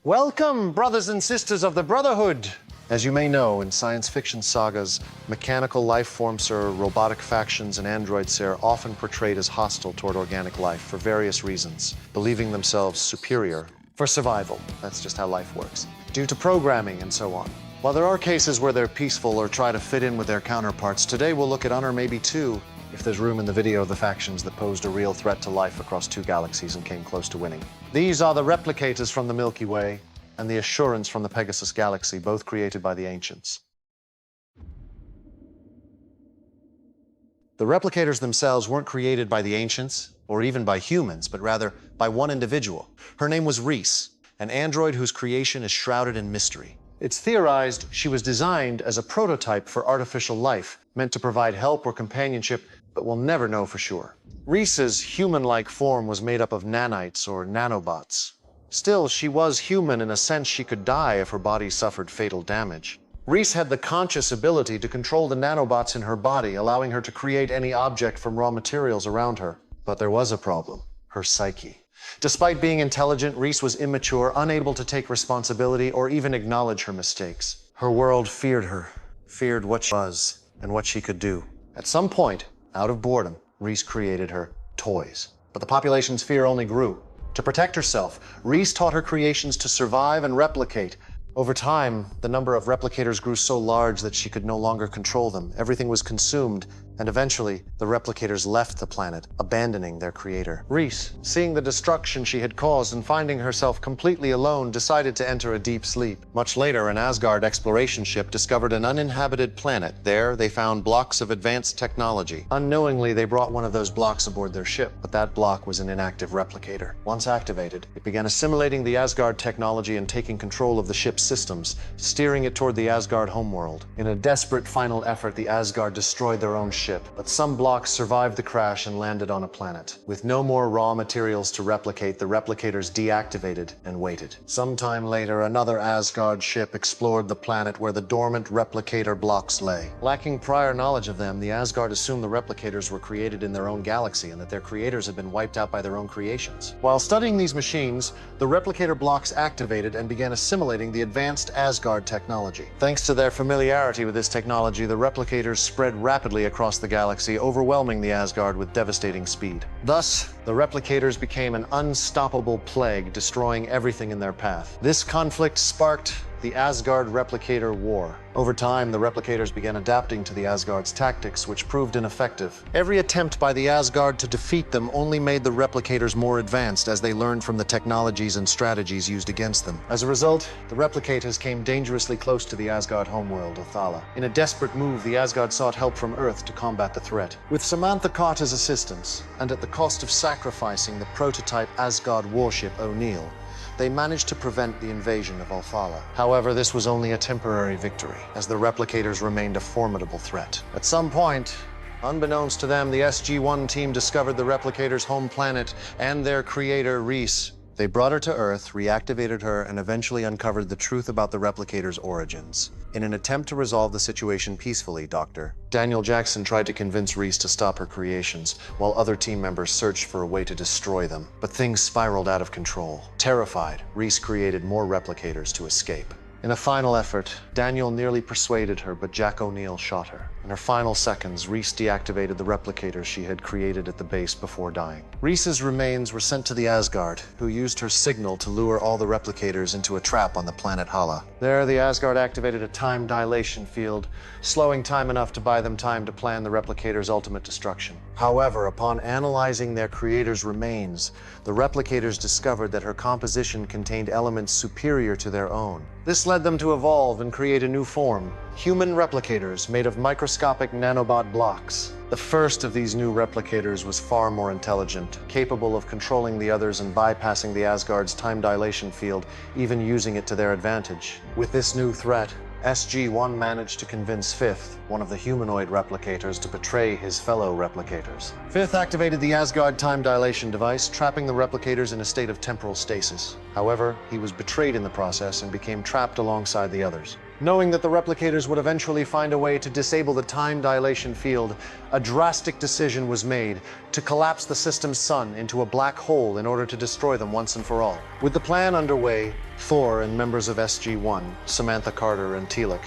Welcome, brothers and sisters of the Brotherhood! As you may know, in science fiction sagas, mechanical life forms or robotic factions and androids are often portrayed as hostile toward organic life for various reasons, believing themselves superior for survival. That's just how life works. Due to programming and so on. While there are cases where they're peaceful or try to fit in with their counterparts, today we'll look at or maybe two, if there's room in the video, of the factions that posed a real threat to life across two galaxies and came close to winning. These are the Replicators from the Milky Way and the Assurance from the Pegasus Galaxy, both created by the Ancients. The Replicators themselves weren't created by the Ancients, or even by humans, but rather by one individual. Her name was Reese, an android whose creation is shrouded in mystery. It's theorized she was designed as a prototype for artificial life, meant to provide help or companionship, but we'll never know for sure. Reese's human-like form was made up of nanites or nanobots. Still, she was human in a sense. She could die if her body suffered fatal damage. Reese had the conscious ability to control the nanobots in her body, allowing her to create any object from raw materials around her. But there was a problem: her psyche. Despite being intelligent, Reese was immature, unable to take responsibility or even acknowledge her mistakes. Her world feared her, feared what she was and what she could do. At some point, out of boredom, Reese created her toys. But the population's fear only grew. To protect herself, Reese taught her creations to survive and replicate. Over time, the number of replicators grew so large that she could no longer control them. Everything was consumed, and eventually, the replicators left the planet, abandoning their creator. Reese, seeing the destruction she had caused and finding herself completely alone, decided to enter a deep sleep. Much later, an Asgard exploration ship discovered an uninhabited planet. There, they found blocks of advanced technology. Unknowingly, they brought one of those blocks aboard their ship, but that block was an inactive replicator. Once activated, it began assimilating the Asgard technology and taking control of the ship's systems, steering it toward the Asgard homeworld. In a desperate final effort, the Asgard destroyed their own ship, but some blocks survived the crash and landed on a planet. With no more raw materials to replicate, the replicators deactivated and waited. Sometime later, another Asgard ship explored the planet where the dormant replicator blocks lay. Lacking prior knowledge of them, the Asgard assumed the replicators were created in their own galaxy and that their creators had been wiped out by their own creations. While studying these machines, the replicator blocks activated and began assimilating the advanced Asgard technology. Thanks to their familiarity with this technology, the replicators spread rapidly across the galaxy, overwhelming the Asgard with devastating speed. Thus, the replicators became an unstoppable plague, destroying everything in their path. This conflict sparked the Asgard-Replicator War. Over time, the replicators began adapting to the Asgard's tactics, which proved ineffective. Every attempt by the Asgard to defeat them only made the replicators more advanced as they learned from the technologies and strategies used against them. As a result, the replicators came dangerously close to the Asgard homeworld, Othala. In a desperate move, the Asgard sought help from Earth to combat the threat. With Samantha Carter's assistance, and at the cost of sacrificing the prototype Asgard warship O'Neill, they managed to prevent the invasion of Othala. However, this was only a temporary victory, as the replicators remained a formidable threat. At some point, unbeknownst to them, the SG-1 team discovered the replicators' home planet and their creator, Reese. They brought her to Earth, reactivated her, and eventually uncovered the truth about the replicators' origins. In an attempt to resolve the situation peacefully, Dr. Daniel Jackson tried to convince Reese to stop her creations, while other team members searched for a way to destroy them. But things spiraled out of control. Terrified, Reese created more replicators to escape. In a final effort, Daniel nearly persuaded her, but Jack O'Neill shot her. In her final seconds, Reese deactivated the replicators she had created at the base before dying. Reese's remains were sent to the Asgard, who used her signal to lure all the replicators into a trap on the planet Hala. There, the Asgard activated a time dilation field, slowing time enough to buy them time to plan the replicators' ultimate destruction. However, upon analyzing their creator's remains, the replicators discovered that her composition contained elements superior to their own. This led them to evolve and create a new form: human replicators made of microscopic nanobot blocks. The first of these new replicators was far more intelligent, capable of controlling the others and bypassing the Asgard's time dilation field, even using it to their advantage. With this new threat, SG-1 managed to convince Fifth, one of the humanoid replicators, to betray his fellow replicators. Fifth activated the Asgard time dilation device, trapping the replicators in a state of temporal stasis. However, he was betrayed in the process and became trapped alongside the others. Knowing that the replicators would eventually find a way to disable the time dilation field, a drastic decision was made to collapse the system's sun into a black hole in order to destroy them once and for all. With the plan underway, Thor and members of SG-1, Samantha Carter and Teal'c,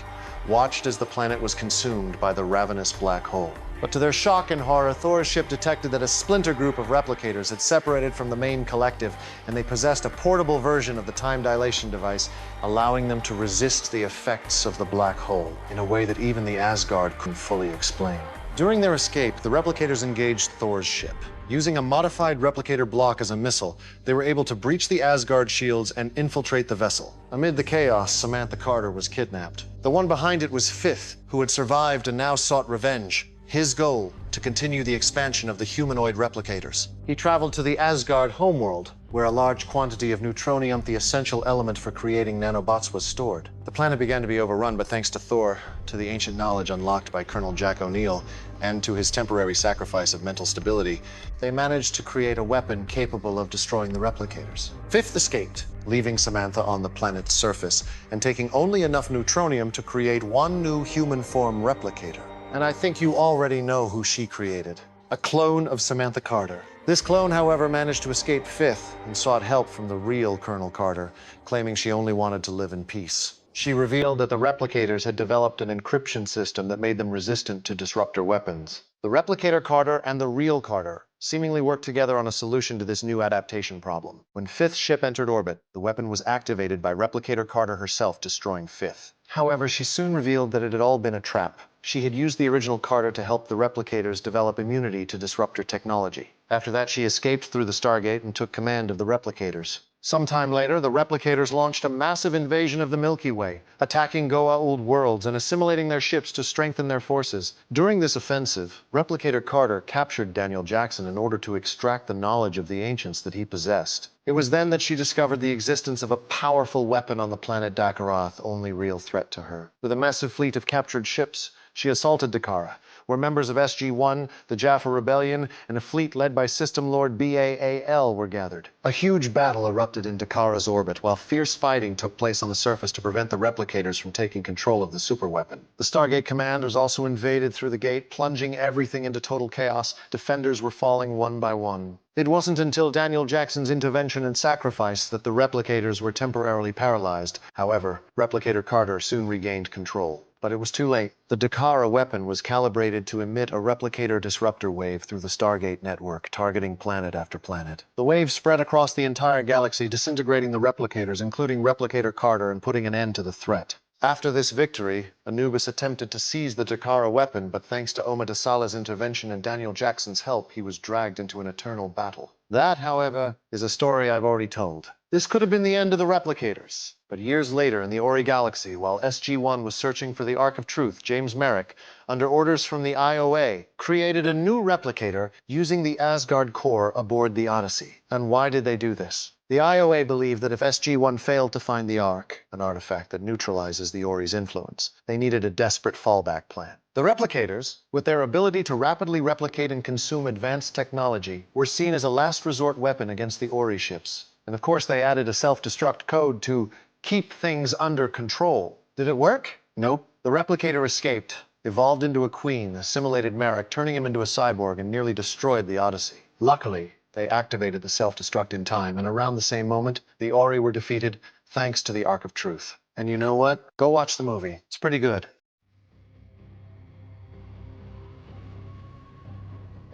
watched as the planet was consumed by the ravenous black hole. But to their shock and horror, Thor's ship detected that a splinter group of replicators had separated from the main collective, and they possessed a portable version of the time dilation device, allowing them to resist the effects of the black hole in a way that even the Asgard couldn't fully explain. During their escape, the replicators engaged Thor's ship. Using a modified replicator block as a missile, they were able to breach the Asgard shields and infiltrate the vessel. Amid the chaos, Samantha Carter was kidnapped. The one behind it was Fifth, who had survived and now sought revenge. His goal, to continue the expansion of the humanoid replicators. He traveled to the Asgard homeworld, where a large quantity of neutronium, the essential element for creating nanobots, was stored. The planet began to be overrun, but thanks to Thor, to the ancient knowledge unlocked by Colonel Jack O'Neill, and to his temporary sacrifice of mental stability, they managed to create a weapon capable of destroying the replicators. Fifth escaped, leaving Samantha on the planet's surface, and taking only enough neutronium to create one new human-form replicator. And I think you already know who she created. A clone of Samantha Carter. This clone, however, managed to escape Fifth and sought help from the real Colonel Carter, claiming she only wanted to live in peace. She revealed that the Replicators had developed an encryption system that made them resistant to disruptor weapons. The Replicator Carter and the real Carter seemingly worked together on a solution to this new adaptation problem. When Fifth's ship entered orbit, the weapon was activated by Replicator Carter herself, destroying Fifth. However, she soon revealed that it had all been a trap. She had used the original Carter to help the Replicators develop immunity to disruptor technology. After that, she escaped through the Stargate and took command of the Replicators. Sometime later, the Replicators launched a massive invasion of the Milky Way, attacking Goa'uld worlds and assimilating their ships to strengthen their forces. During this offensive, Replicator Carter captured Daniel Jackson in order to extract the knowledge of the ancients that he possessed. It was then that she discovered the existence of a powerful weapon on the planet Dakara, the only real threat to her. With a massive fleet of captured ships, she assaulted Dakara, where members of SG-1, the Jaffa Rebellion, and a fleet led by System Lord Baal were gathered. A huge battle erupted in Dakara's orbit, while fierce fighting took place on the surface to prevent the Replicators from taking control of the superweapon. The Stargate commanders also invaded through the gate, plunging everything into total chaos. Defenders were falling one by one. It wasn't until Daniel Jackson's intervention and sacrifice that the Replicators were temporarily paralyzed. However, Replicator Carter soon regained control. But it was too late. The Dakara weapon was calibrated to emit a replicator disruptor wave through the Stargate network, targeting planet after planet. The wave spread across the entire galaxy, disintegrating the replicators, including Replicator Carter, and putting an end to the threat. After this victory, Anubis attempted to seize the Dakara weapon, but thanks to Omidasala's intervention and Daniel Jackson's help, he was dragged into an eternal battle. That, however, is a story I've already told. This could have been the end of the Replicators. But years later in the Ori Galaxy, while SG-1 was searching for the Ark of Truth, James Merrick, under orders from the IOA, created a new replicator using the Asgard core aboard the Odyssey. And why did they do this? The IOA believed that if SG-1 failed to find the Ark, an artifact that neutralizes the Ori's influence, they needed a desperate fallback plan. The Replicators, with their ability to rapidly replicate and consume advanced technology, were seen as a last resort weapon against the Ori ships. And of course they added a self-destruct code to keep things under control. Did it work? Nope. The Replicator escaped, evolved into a queen, assimilated Merrick, turning him into a cyborg, and nearly destroyed the Odyssey. Luckily, they activated the self-destruct in time, and around the same moment, the Ori were defeated thanks to the Ark of Truth. And you know what? Go watch the movie. It's pretty good.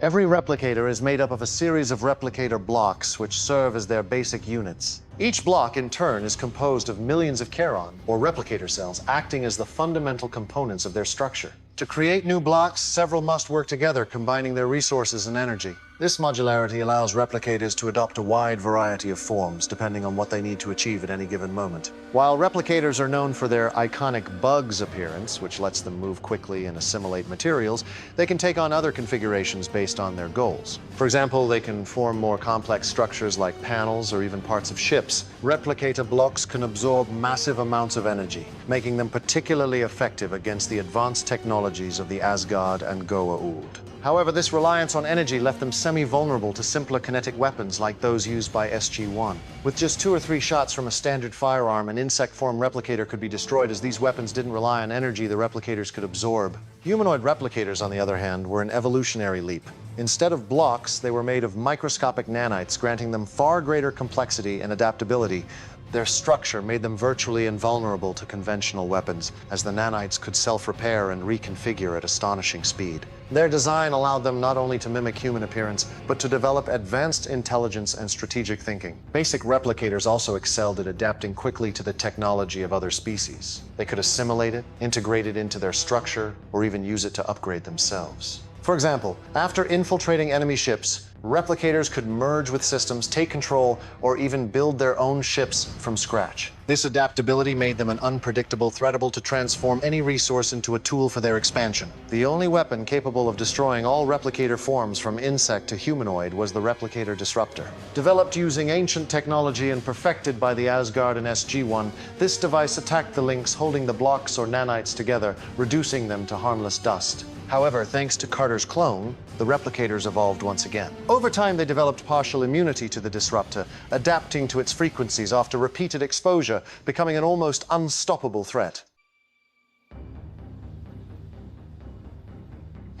Every replicator is made up of a series of replicator blocks which serve as their basic units. Each block, in turn, is composed of millions of Charon, or replicator cells, acting as the fundamental components of their structure. To create new blocks, several must work together, combining their resources and energy. This modularity allows replicators to adopt a wide variety of forms, depending on what they need to achieve at any given moment. While replicators are known for their iconic bugs appearance, which lets them move quickly and assimilate materials, they can take on other configurations based on their goals. For example, they can form more complex structures like panels or even parts of ships. Replicator blocks can absorb massive amounts of energy, making them particularly effective against the advanced technologies of the Asgard and Goa'uld. However, this reliance on energy left them semi-vulnerable to simpler kinetic weapons like those used by SG-1. With just 2 or 3 shots from a standard firearm, an insect-form replicator could be destroyed, as these weapons didn't rely on energy the replicators could absorb. Humanoid replicators, on the other hand, were an evolutionary leap. Instead of blocks, they were made of microscopic nanites, granting them far greater complexity and adaptability, Their structure made them virtually invulnerable to conventional weapons, as the nanites could self-repair and reconfigure at astonishing speed. Their design allowed them not only to mimic human appearance, but to develop advanced intelligence and strategic thinking. Basic replicators also excelled at adapting quickly to the technology of other species. They could assimilate it, integrate it into their structure, or even use it to upgrade themselves. For example, after infiltrating enemy ships, replicators could merge with systems, take control, or even build their own ships from scratch. This adaptability made them an unpredictable threat, able to transform any resource into a tool for their expansion. The only weapon capable of destroying all replicator forms from insect to humanoid was the Replicator Disruptor. Developed using ancient technology and perfected by the Asgard and SG-1, this device attacked the links holding the blocks or nanites together, reducing them to harmless dust. However, thanks to Carter's clone, the replicators evolved once again. Over time, they developed partial immunity to the disruptor, adapting to its frequencies after repeated exposure, becoming an almost unstoppable threat.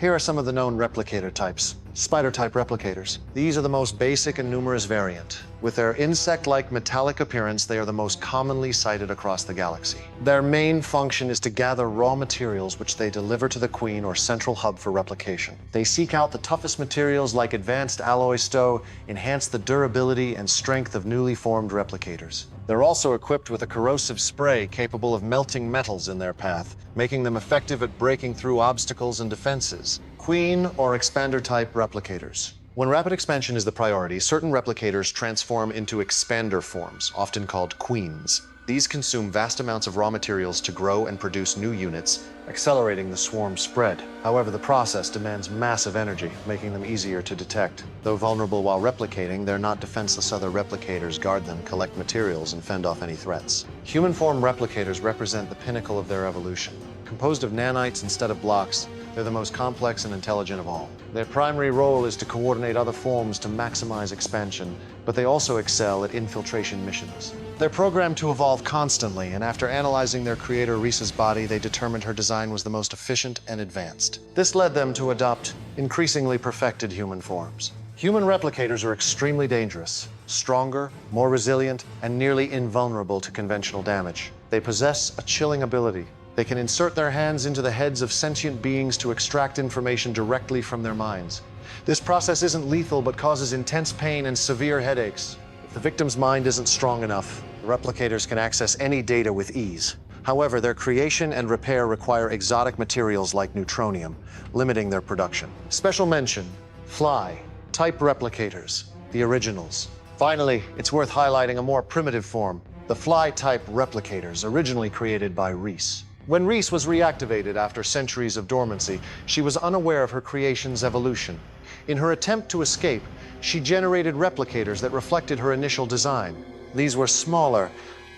Here are some of the known replicator types. Spider-type replicators. These are the most basic and numerous variant. With their insect-like metallic appearance, they are the most commonly sighted across the galaxy. Their main function is to gather raw materials which they deliver to the Queen or central hub for replication. They seek out the toughest materials like advanced alloy stow, enhance the durability and strength of newly formed replicators. They're also equipped with a corrosive spray capable of melting metals in their path, making them effective at breaking through obstacles and defenses. Queen or expander-type replicators. When rapid expansion is the priority, certain replicators transform into expander forms, often called queens. These consume vast amounts of raw materials to grow and produce new units, accelerating the swarm spread. However, the process demands massive energy, making them easier to detect. Though vulnerable while replicating, they're not defenseless. Other replicators guard them, collect materials, and fend off any threats. Human form replicators represent the pinnacle of their evolution. Composed of nanites instead of blocks, they're the most complex and intelligent of all. Their primary role is to coordinate other forms to maximize expansion, but they also excel at infiltration missions. They're programmed to evolve constantly, and after analyzing their creator Reese's body, they determined her design was the most efficient and advanced. This led them to adopt increasingly perfected human forms. Human replicators are extremely dangerous, stronger, more resilient, and nearly invulnerable to conventional damage. They possess a chilling ability. They can insert their hands into the heads of sentient beings to extract information directly from their minds. This process isn't lethal, but causes intense pain and severe headaches. If the victim's mind isn't strong enough, the replicators can access any data with ease. However, their creation and repair require exotic materials like neutronium, limiting their production. Special mention, fly-type replicators, the originals. Finally, it's worth highlighting a more primitive form, the fly-type replicators, originally created by Reese. When Reese was reactivated after centuries of dormancy, she was unaware of her creation's evolution. In her attempt to escape, she generated replicators that reflected her initial design. These were smaller,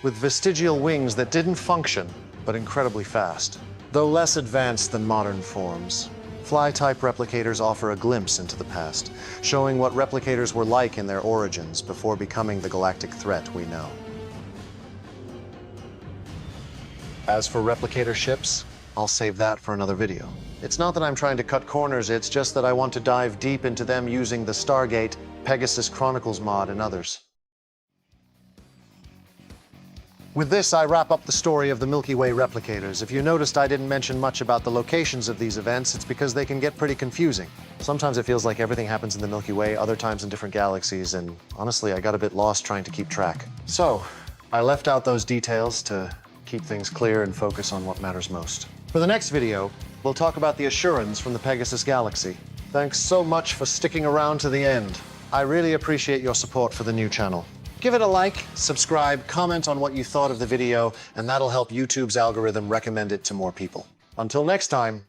with vestigial wings that didn't function, but incredibly fast. Though less advanced than modern forms, fly-type replicators offer a glimpse into the past, showing what replicators were like in their origins before becoming the galactic threat we know. As for replicator ships, I'll save that for another video. It's not that I'm trying to cut corners, it's just that I want to dive deep into them using the Stargate, Pegasus Chronicles mod, and others. With this, I wrap up the story of the Milky Way replicators. If you noticed I didn't mention much about the locations of these events, it's because they can get pretty confusing. Sometimes it feels like everything happens in the Milky Way, other times in different galaxies, and honestly, I got a bit lost trying to keep track. So, I left out those details to keep things clear and focus on what matters most. For the next video, we'll talk about the Assurance from the Pegasus Galaxy. Thanks so much for sticking around to the end. I really appreciate your support for the new channel. Give it a like, subscribe, comment on what you thought of the video, and that'll help YouTube's algorithm recommend it to more people. Until next time,